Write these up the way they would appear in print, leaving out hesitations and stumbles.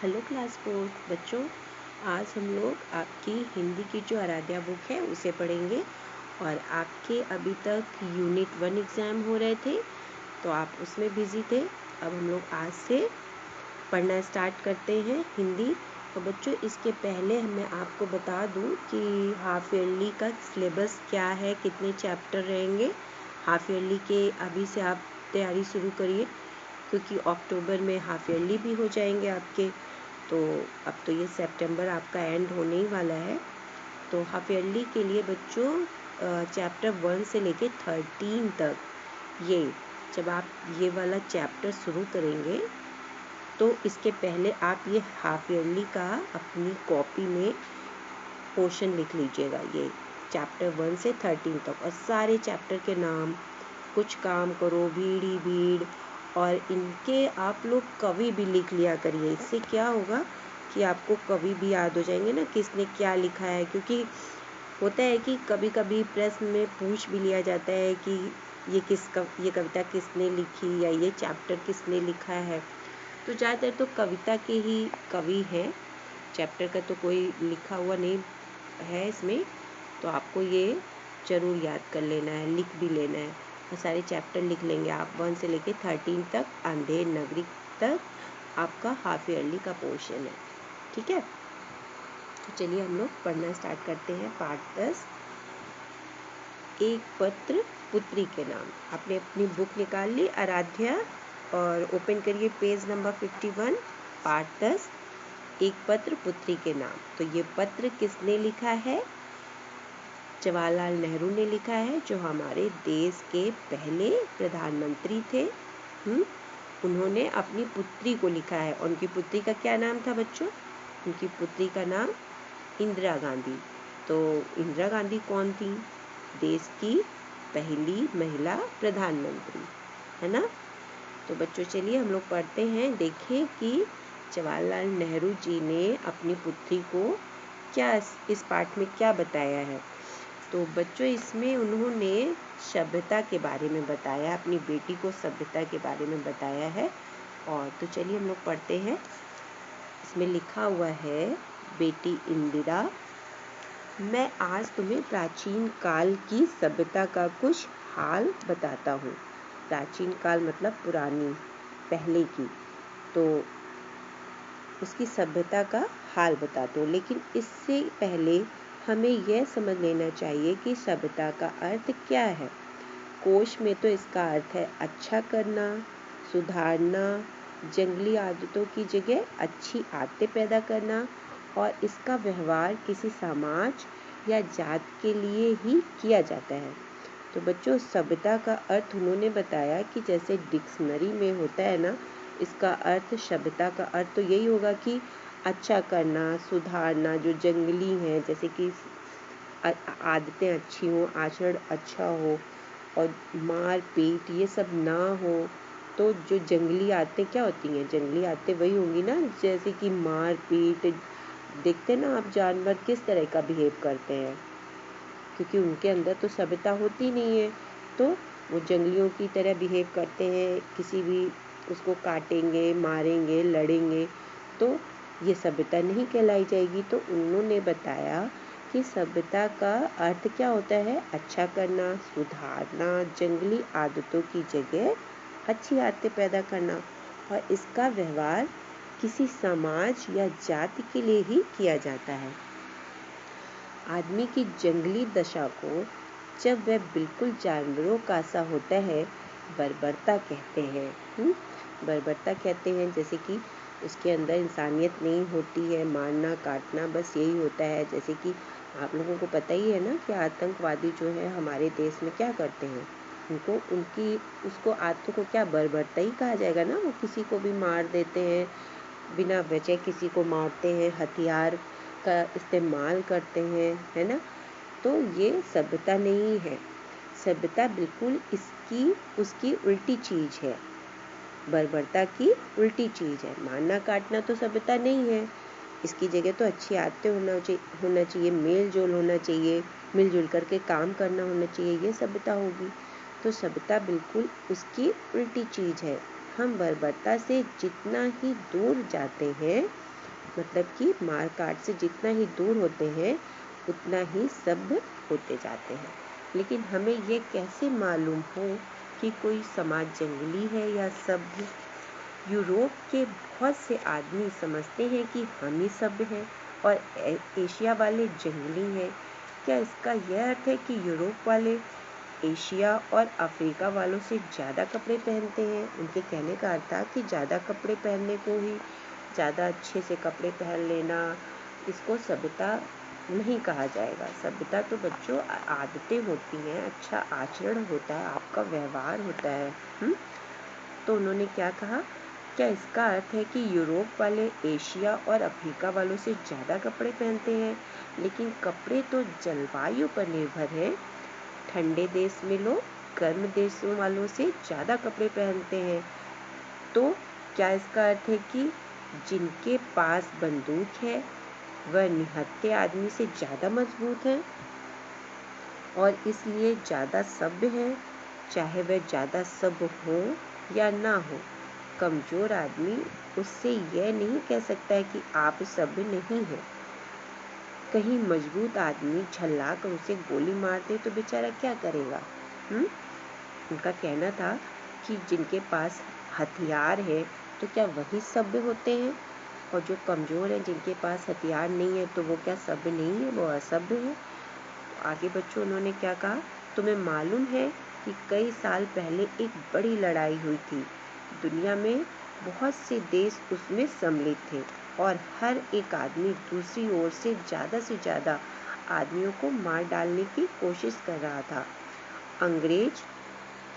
Hello class fourth बच्चों, आज हम लोग आपकी हिंदी की जो आराध्या बुक है उसे पढ़ेंगे। और आपके अभी तक यूनिट 1 एग्ज़ाम हो रहे थे तो आप उसमें बिज़ी थे। अब हम लोग आज से पढ़ना स्टार्ट करते हैं हिंदी। तो बच्चों, इसके पहले मैं आपको बता दूं कि हाफ ईयरली का सिलेबस क्या है, कितने चैप्टर रहेंगे। हाफ ईयरली के अभी से आप तैयारी शुरू करिए, क्योंकि अक्टूबर में हाफ ईयरली भी हो जाएंगे आपके। तो अब तो ये सितंबर आपका एंड होने ही वाला है। तो हाफ ईयरली के लिए बच्चों चैप्टर 1 से लेके 13 तक, ये जब आप ये वाला चैप्टर शुरू करेंगे तो इसके पहले आप ये हाफ ईयरली का अपनी कॉपी में पोर्शन लिख लीजिएगा, ये चैप्टर 1 से 13 तक, और सारे चैप्टर के नाम, कुछ काम करो, भीड़ ही भीड़, और इनके आप लोग कवि भी लिख लिया करिए। इससे क्या होगा कि आपको कवि भी याद हो जाएंगे ना, किसने क्या लिखा है। क्योंकि होता है कि कभी कभी प्रश्न में पूछ भी लिया जाता है कि ये कविता किसने लिखी या ये चैप्टर किसने लिखा है। तो ज़्यादातर तो कविता के ही कवि हैं, चैप्टर का तो कोई लिखा हुआ नहीं है इसमें। तो आपको ये ज़रूर याद कर लेना है, लिख भी लेना है, और सारे चैप्टर लिख लेंगे आप 1 से लेके 13 तक, अंधेर नगरी तक आपका हाफ ईयरली का पोर्शन है। ठीक है, तो चलिए हम लोग पढ़ना स्टार्ट करते हैं। पाठ 10, एक पत्र पुत्री के नाम। आपने अपनी बुक निकाल ली आराध्या और ओपन करिए पेज नंबर 51। पाठ 10, एक पत्र पुत्री के नाम। तो ये पत्र किसने लिखा है? जवाहरलाल नेहरू ने लिखा है, जो हमारे देश के पहले प्रधानमंत्री थे। उन्होंने अपनी पुत्री को लिखा है। उनकी पुत्री का क्या नाम था बच्चों? उनकी पुत्री का नाम इंदिरा गांधी। तो इंदिरा गांधी कौन थी? देश की पहली महिला प्रधानमंत्री, है ना। तो बच्चों चलिए हम लोग पढ़ते हैं। देखिए कि जवाहरलाल नेहरू जी ने अपनी पुत्री को क्या इस पाठ में क्या बताया है। तो बच्चों, इसमें उन्होंने सभ्यता के बारे में बताया, अपनी बेटी को सभ्यता के बारे में बताया है। और तो चलिए हम लोग पढ़ते हैं। इसमें लिखा हुआ है, बेटी इंदिरा, मैं आज तुम्हें प्राचीन काल की सभ्यता का कुछ हाल बताता हूँ। प्राचीन काल मतलब पुरानी, पहले की, तो उसकी सभ्यता का हाल बताता हूँ। लेकिन इससे पहले हमें यह समझ लेना चाहिए कि सभ्यता का अर्थ क्या है। कोश में तो इसका अर्थ है अच्छा करना, सुधारना, जंगली आदतों की जगह अच्छी आदतें पैदा करना, और इसका व्यवहार किसी समाज या जात के लिए ही किया जाता है। तो बच्चों, सभ्यता का अर्थ उन्होंने बताया कि जैसे डिक्शनरी में होता है ना, इसका अर्थ, सभ्यता का अर्थ तो यही होगा कि अच्छा करना, सुधारना, जो जंगली हैं, जैसे कि आदतें अच्छी हों, आचरण अच्छा हो, और मार पीट ये सब ना हो। तो जो जंगली आदतें क्या होती हैं? जंगली आदतें वही होंगी ना, जैसे कि मार पीट। देखते ना आप जानवर किस तरह का बिहेव करते हैं, क्योंकि उनके अंदर तो सभ्यता होती नहीं है। तो वो जंगलियों की तरह बिहेव करते हैं, किसी भी उसको काटेंगे, मारेंगे, लड़ेंगे, तो ये सभ्यता नहीं कहलाई जाएगी। तो उन्होंने बताया कि सभ्यता का अर्थ क्या होता है? अच्छा करना, सुधारना, जंगली आदतों की जगह अच्छी आदतें पैदा करना, और इसका व्यवहार किसी समाज या जाति के लिए ही किया जाता है। आदमी की जंगली दशा को जब वह बिल्कुल जानवरों का सा होता है, बर्बरता कहते हैं। बर्बरता कहते हैं, जैसे कि उसके अंदर इंसानियत नहीं होती है, मारना काटना बस यही होता है। जैसे कि आप लोगों को पता ही है ना कि आतंकवादी जो है हमारे देश में क्या करते हैं, उसको आदतों को क्या बर्बरता ही कहा जाएगा ना। वो किसी को भी मार देते हैं, बिना वजह किसी को मारते हैं, हथियार का इस्तेमाल करते हैं, है ना। तो ये सभ्यता नहीं है। सभ्यता बिल्कुल उसकी उल्टी चीज है, बर्बरता की उल्टी चीज है। मारना काटना तो सभ्यता नहीं है। इसकी जगह तो अच्छी आदतें होना चाहिए, मेल जोल होना चाहिए, मिलजुल करके काम करना होना चाहिए, ये सभ्यता होगी। तो सभ्यता बिल्कुल उसकी उल्टी चीज है। हम बर्बरता से जितना ही दूर जाते हैं मतलब कि मार काट से जितना ही दूर होते हैं उतना ही सभ्य होते जाते हैं। लेकिन हमें ये कैसे मालूम हो कि कोई समाज जंगली है या सभ्य? यूरोप के बहुत से आदमी समझते हैं कि हम ही सभ्य हैं और एशिया वाले जंगली हैं। क्या इसका यह अर्थ है कि यूरोप वाले एशिया और अफ्रीका वालों से ज़्यादा कपड़े पहनते हैं? उनके कहने का अर्थ था कि ज़्यादा कपड़े पहनने को ही, ज़्यादा अच्छे से कपड़े पहन लेना, इसको सभ्यता नहीं कहा जाएगा। सभ्यता तो बच्चों आदतें होती हैं, अच्छा आचरण होता है, आपका व्यवहार होता है। तो उन्होंने क्या कहा, क्या इसका अर्थ है कि यूरोप वाले एशिया और अफ्रीका वालों से ज़्यादा कपड़े पहनते हैं? लेकिन कपड़े तो जलवायु पर निर्भर है। ठंडे देश में लोग गर्म देशों वालों से ज़्यादा कपड़े पहनते हैं। तो क्या इसका अर्थ है कि जिनके पास बंदूक है वह निहत्थे आदमी से ज़्यादा मजबूत है और इसलिए ज़्यादा सभ्य है, चाहे वह ज़्यादा सभ्य हो या ना हो? कमज़ोर आदमी उससे यह नहीं कह सकता है कि आप सभ्य नहीं हैं। कहीं मजबूत आदमी झल्ला कर उसे गोली मार दे तो बेचारा क्या करेगा? उनका कहना था कि जिनके पास हथियार है तो क्या वही सभ्य होते हैं, और जो कमज़ोर हैं जिनके पास हथियार नहीं है तो वो क्या सभ्य नहीं है, वो असभ्य है? आगे बच्चों उन्होंने क्या कहा, तुम्हें मालूम है कि कई साल पहले एक बड़ी लड़ाई हुई थी। दुनिया में बहुत से देश उसमें सम्मिलित थे और हर एक आदमी दूसरी ओर से ज़्यादा आदमियों को मार डालने की कोशिश कर रहा था। अंग्रेज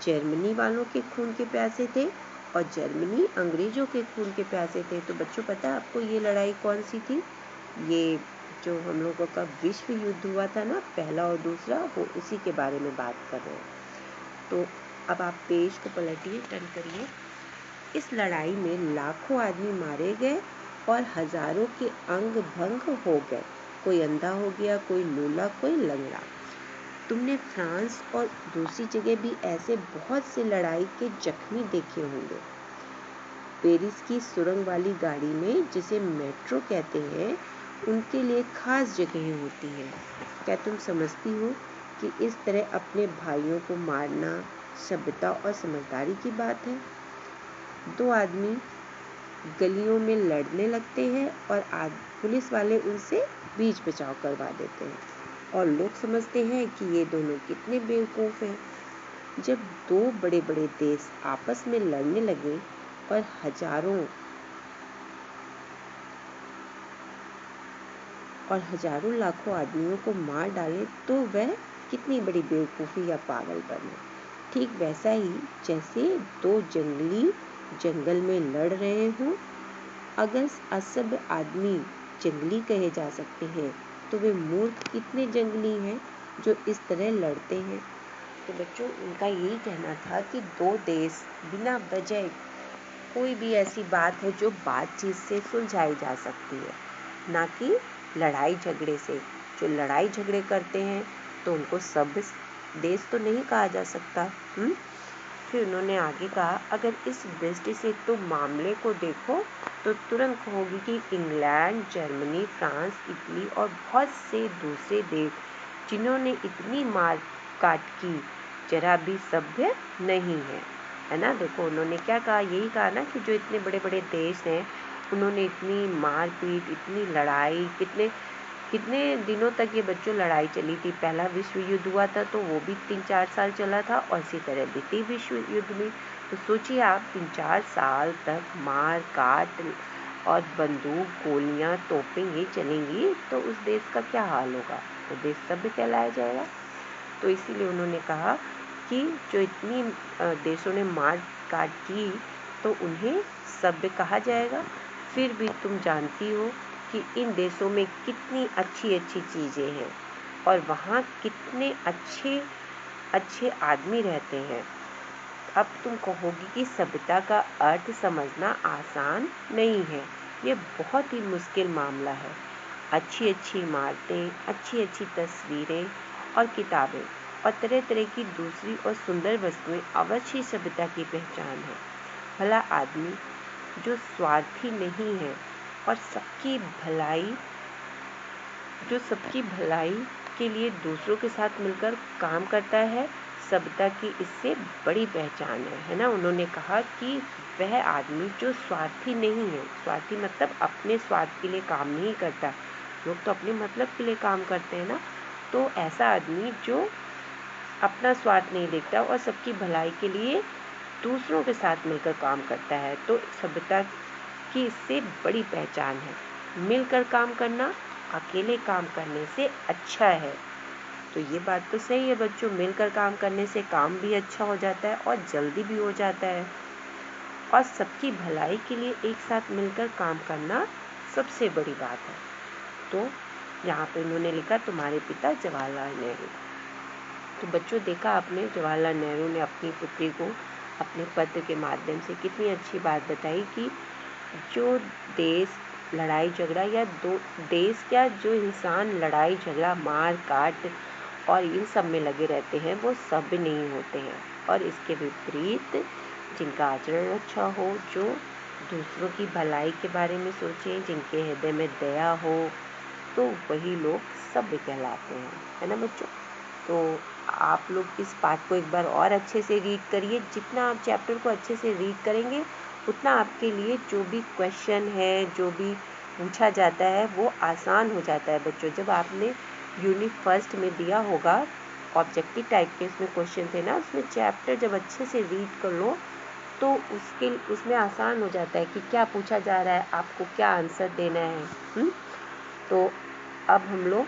जर्मनी वालों के खून के प्यासे थे और जर्मनी अंग्रेजों के खून के प्यासे थे। तो बच्चों पता है आपको ये लड़ाई कौन सी थी? ये जो हम लोगों का विश्व युद्ध हुआ था ना, पहला और दूसरा, वो उसी के बारे में बात कर रहे हैं। तो अब आप पेज को पलटिए, टर्न करिए। इस लड़ाई में लाखों आदमी मारे गए और हजारों के अंग भंग हो गए। कोई अंधा हो गया, कोई लूला, कोई लंगड़ा। तुमने फ्रांस और दूसरी जगह भी ऐसे बहुत से लड़ाई के जख्मी देखे होंगे। पेरिस की सुरंग वाली गाड़ी में, जिसे मेट्रो कहते हैं, उनके लिए खास जगहें होती हैं। क्या तुम समझती हो कि इस तरह अपने भाइयों को मारना सभ्यता और समझदारी की बात है? दो आदमी गलियों में लड़ने लगते हैं और पुलिस वाले उनसे बीच बचाव करवा देते हैं और लोग समझते हैं कि ये दोनों कितने बेवकूफ़ हैं। जब दो बड़े बड़े देश आपस में लड़ने लगे और हजारों लाखों आदमियों को मार डालें तो वह कितनी बड़ी बेवकूफ़ी या पागलपन है। ठीक वैसा ही जैसे दो जंगली जंगल में लड़ रहे हों। अगर असभ्य आदमी जंगली कहे जा सकते हैं तो वे मूर्ख कितने जंगली हैं जो इस तरह लड़ते हैं। तो बच्चों उनका यही कहना था कि दो देश बिना वजह कोई भी ऐसी बात है जो बातचीत से सुलझाई जा सकती है, ना कि लड़ाई झगड़े से। जो लड़ाई झगड़े करते हैं तो उनको सभ्य देश तो नहीं कहा जा सकता। फिर उन्होंने आगे कहा, अगर इस दृष्टि से तुम मामले को देखो तो तुरंत कहोगी कि इंग्लैंड, जर्मनी, फ्रांस, इटली और बहुत से दूसरे देश जिन्होंने इतनी मार काट की जरा भी सभ्य नहीं है ना। देखो उन्होंने क्या कहा, यही कहा ना कि जो इतने बड़े बड़े देश हैं उन्होंने इतनी मारपीट, इतनी लड़ाई, कितने दिनों तक ये बच्चों लड़ाई चली थी। पहला विश्व युद्ध हुआ था तो वो भी 3-4 साल चला था और इसी तरह द्वितीय विश्व युद्ध में तो सोचिए आप 3-4 साल तक मार काट और बंदूक, गोलियां, तोपें ये चलेंगी तो उस देश का क्या हाल होगा? तो देश सभ्य कहलाया जाएगा। तो इसीलिए उन्होंने कहा कि जो इतनी देशों ने मार काट की तो उन्हें सभ्य कहा जाएगा। फिर भी तुम जानती हो कि इन देशों में कितनी अच्छी अच्छी चीज़ें हैं और वहाँ कितने अच्छे अच्छे आदमी रहते हैं। अब तुम कहोगी कि सभ्यता का अर्थ समझना आसान नहीं है, ये बहुत ही मुश्किल मामला है। अच्छी अच्छी इमारतें, अच्छी अच्छी तस्वीरें और किताबें और तरह तरह की दूसरी और सुंदर वस्तुएं अवश्य सभ्यता की पहचान है। भला आदमी जो स्वार्थी नहीं है और सबकी भलाई, जो सबकी भलाई के लिए दूसरों के साथ मिलकर काम करता है, सभ्यता की इससे बड़ी पहचान है ना। उन्होंने कहा कि वह आदमी जो स्वार्थी नहीं है, स्वार्थी मतलब अपने स्वार्थ के लिए काम नहीं करता, लोग तो अपने मतलब के लिए काम करते हैं ना, तो ऐसा आदमी जो अपना स्वार्थ नहीं देखता और सबकी भलाई के लिए दूसरों के साथ मिलकर काम करता है, तो सभ्यता की इससे बड़ी पहचान है। मिलकर काम करना अकेले काम करने से अच्छा है। तो ये बात तो सही है बच्चों, मिलकर काम करने से काम भी अच्छा हो जाता है और जल्दी भी हो जाता है। और सबकी भलाई के लिए एक साथ मिलकर काम करना सबसे बड़ी बात है। तो यहाँ पे इन्होंने लिखा तुम्हारे पिता जवाहरलाल नेहरू। तो बच्चों देखा आपने, जवाहरलाल नेहरू ने अपनी पुत्री को अपने पत्र के माध्यम से कितनी अच्छी बात बताई कि जो देश लड़ाई झगड़ा या देश क्या, जो इंसान लड़ाई झगड़ा मार काट और इन सब में लगे रहते हैं वो सभ्य नहीं होते हैं, और इसके विपरीत जिनका आचरण अच्छा हो, जो दूसरों की भलाई के बारे में सोचें, जिनके हृदय में दया हो, तो वही लोग सभ्य कहलाते हैं, है ना बच्चों। तो आप लोग इस पाठ को एक बार और अच्छे से रीड करिए। जितना आप चैप्टर को अच्छे से रीड करेंगे उतना आपके लिए जो भी क्वेश्चन है, जो भी पूछा जाता है वो आसान हो जाता है बच्चों। जब आपने यूनिट फर्स्ट में दिया होगा ऑब्जेक्टिव टाइप के उसमें क्वेश्चन थे ना, उसमें चैप्टर जब अच्छे से रीड कर लो तो उसमें आसान हो जाता है कि क्या पूछा जा रहा है, आपको क्या आंसर देना है। तो अब हम लोग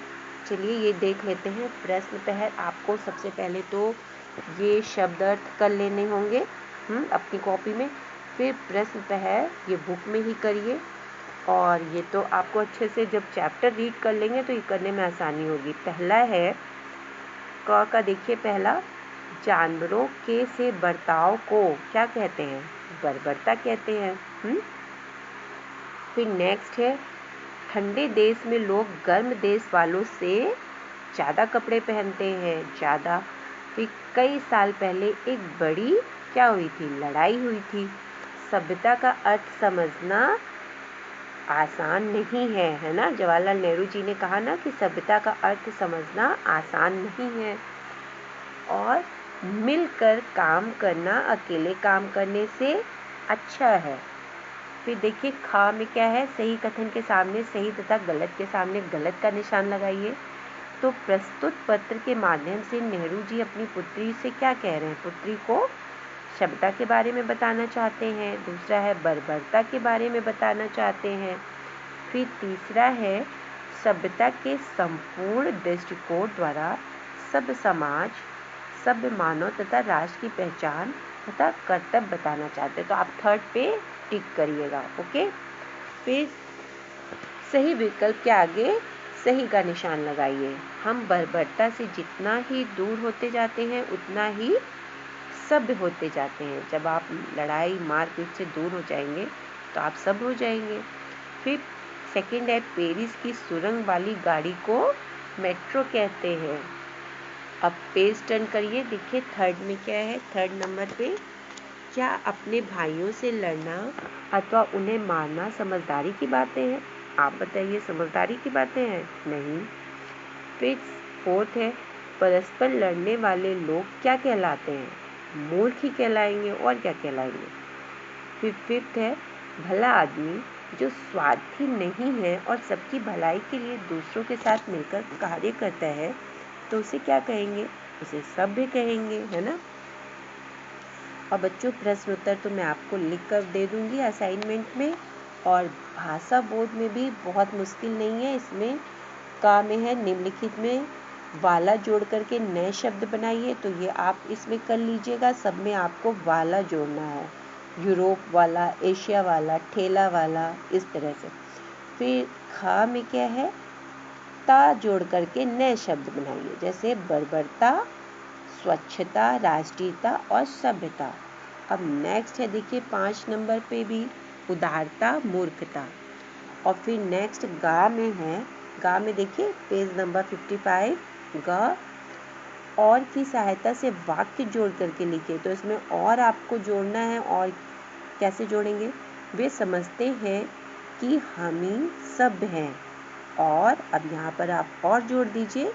चलिए ये देख लेते हैं प्रश्न पहल। आपको सबसे पहले तो ये शब्द अर्थ कर लेने होंगे अपनी कॉपी में, फिर प्रश्न पहल ये बुक में ही करिए। और ये तो आपको अच्छे से जब चैप्टर रीड कर लेंगे तो ये करने में आसानी होगी। पहला है क का, देखिए पहला, जानवरों के से बर्ताव को क्या कहते हैं, बर्बरता कहते हैं। फिर नेक्स्ट है ठंडे देश में लोग गर्म देश वालों से ज़्यादा कपड़े पहनते हैं, ज़्यादा। फिर कई साल पहले एक बड़ी क्या हुई थी, लड़ाई हुई थी। सभ्यता का अर्थ समझना आसान नहीं है, है ना। जवाहरलाल नेहरू जी ने कहा ना कि सभ्यता का अर्थ समझना आसान नहीं है, और मिलकर काम करना अकेले काम करने से अच्छा है। फिर देखिए खा में क्या है, सही कथन के सामने सही तथा गलत के सामने गलत का निशान लगाइए। तो प्रस्तुत पत्र के माध्यम से नेहरू जी अपनी पुत्री से क्या कह रहे हैं, पुत्री को सभ्यता के बारे में बताना चाहते हैं। दूसरा है बर्बरता के बारे में बताना चाहते हैं। फिर तीसरा है सभ्यता के संपूर्ण दृष्टिकोण द्वारा सभ्य समाज, सभ्य मानव तथा राष्ट्र की पहचान तथा कर्तव्य बताना चाहते हैं। तो आप थर्ड पे टिक करिएगा, ओके। फिर सही विकल्प के आगे सही का निशान लगाइए। हम बर्बरता से जितना ही दूर होते जाते हैं उतना ही सभ्य होते जाते हैं। जब आप लड़ाई मारपीट से दूर हो जाएंगे तो आप सभ्य हो जाएंगे। फिर सेकंड है पेरिस की सुरंग वाली गाड़ी को मेट्रो कहते हैं। अब पेज टर्न करिए, देखिए थर्ड में क्या है, थर्ड नंबर पे, क्या अपने भाइयों से लड़ना अथवा उन्हें मारना समझदारी की बातें हैं? आप बताइए, समझदारी की बातें हैं? नहीं। फिर फोर्थ है परस्पर लड़ने वाले लोग क्या कहलाते हैं? मूर्ख ही कहलाएंगे, और क्या कहलाएंगे। फिर फिफ्थ है भला आदमी जो स्वार्थी नहीं है और सबकी भलाई के लिए दूसरों के साथ मिलकर कार्य करता है तो उसे क्या कहेंगे? उसे सभ्य कहेंगे, है ना। और बच्चों प्रश्न उत्तर तो मैं आपको लिख कर दे दूंगी असाइनमेंट में, और भाषा बोध में भी बहुत मुश्किल नहीं है। इसमें का में है निम्नलिखित में वाला जोड़ करके नए शब्द बनाइए, तो ये आप इसमें कर लीजिएगा। सब में आपको वाला जोड़ना है, यूरोप वाला, एशिया वाला, ठेला वाला, इस तरह से। फिर खा में क्या है, ता जोड़ करके नए शब्द बनाइए, जैसे बर्बरता, स्वच्छता, राष्ट्रीयता और सभ्यता। अब नेक्स्ट है देखिए 5 नंबर पे भी उदारता, मूर्खता। और फिर नेक्स्ट गा में है, गा में देखिए पेज नंबर 55, गा और की सहायता से वाक्य जोड़ करके लिखिए। तो इसमें और आपको जोड़ना है, और कैसे जोड़ेंगे? वे समझते हैं कि हम ही सब हैं। और अब यहाँ पर आप और जोड़ दीजिए,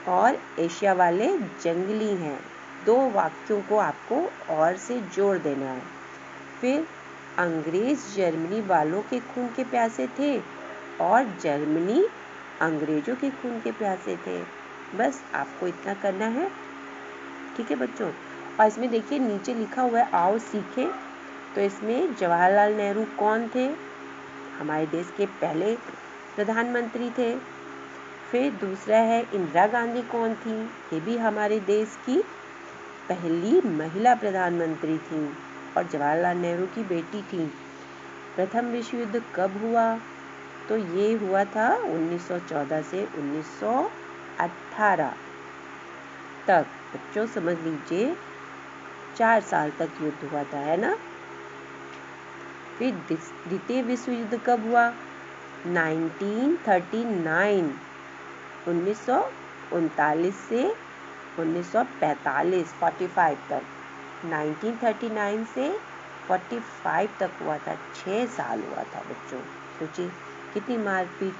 और एशिया वाले जंगली हैं। 2 वाक्यों को आपको और से जोड़ देना है। फिर अंग्रेज जर्मनी वालों के खून के प्यासे थे और जर्मनी अंग्रेजों के खून के प्यासे थे। बस आपको इतना करना है, ठीक है बच्चों। और इसमें देखिए नीचे लिखा हुआ है आओ सीखें। तो इसमें जवाहरलाल नेहरू कौन थे? हमारे देश के पहले प्रधानमंत्री थे। फिर दूसरा है इंदिरा गांधी कौन थी? ये भी हमारे देश की पहली महिला प्रधानमंत्री थी और जवाहरलाल नेहरू की बेटी थी। प्रथम विश्व युद्ध कब हुआ? तो ये हुआ था 1914 से 1918 तक। बच्चों समझ लीजिए 4 साल तक युद्ध हुआ था, है ना। फिर द्वितीय विश्व युद्ध कब हुआ? 1939 1939 से 1945 45 तक। 1939 से 45 तक हुआ था, 6 साल हुआ था बच्चों। सोचिए कितनी मारपीट,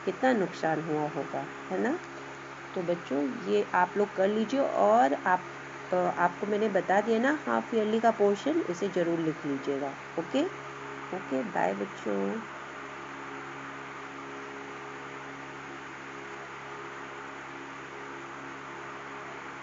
कितना नुकसान हुआ होगा, है ना। तो बच्चों ये आप लोग कर लीजिए, और आपको मैंने बता दिया ना हाफ ईयरली का पोर्शन, इसे ज़रूर लिख लीजिएगा। ओके बाय बच्चों।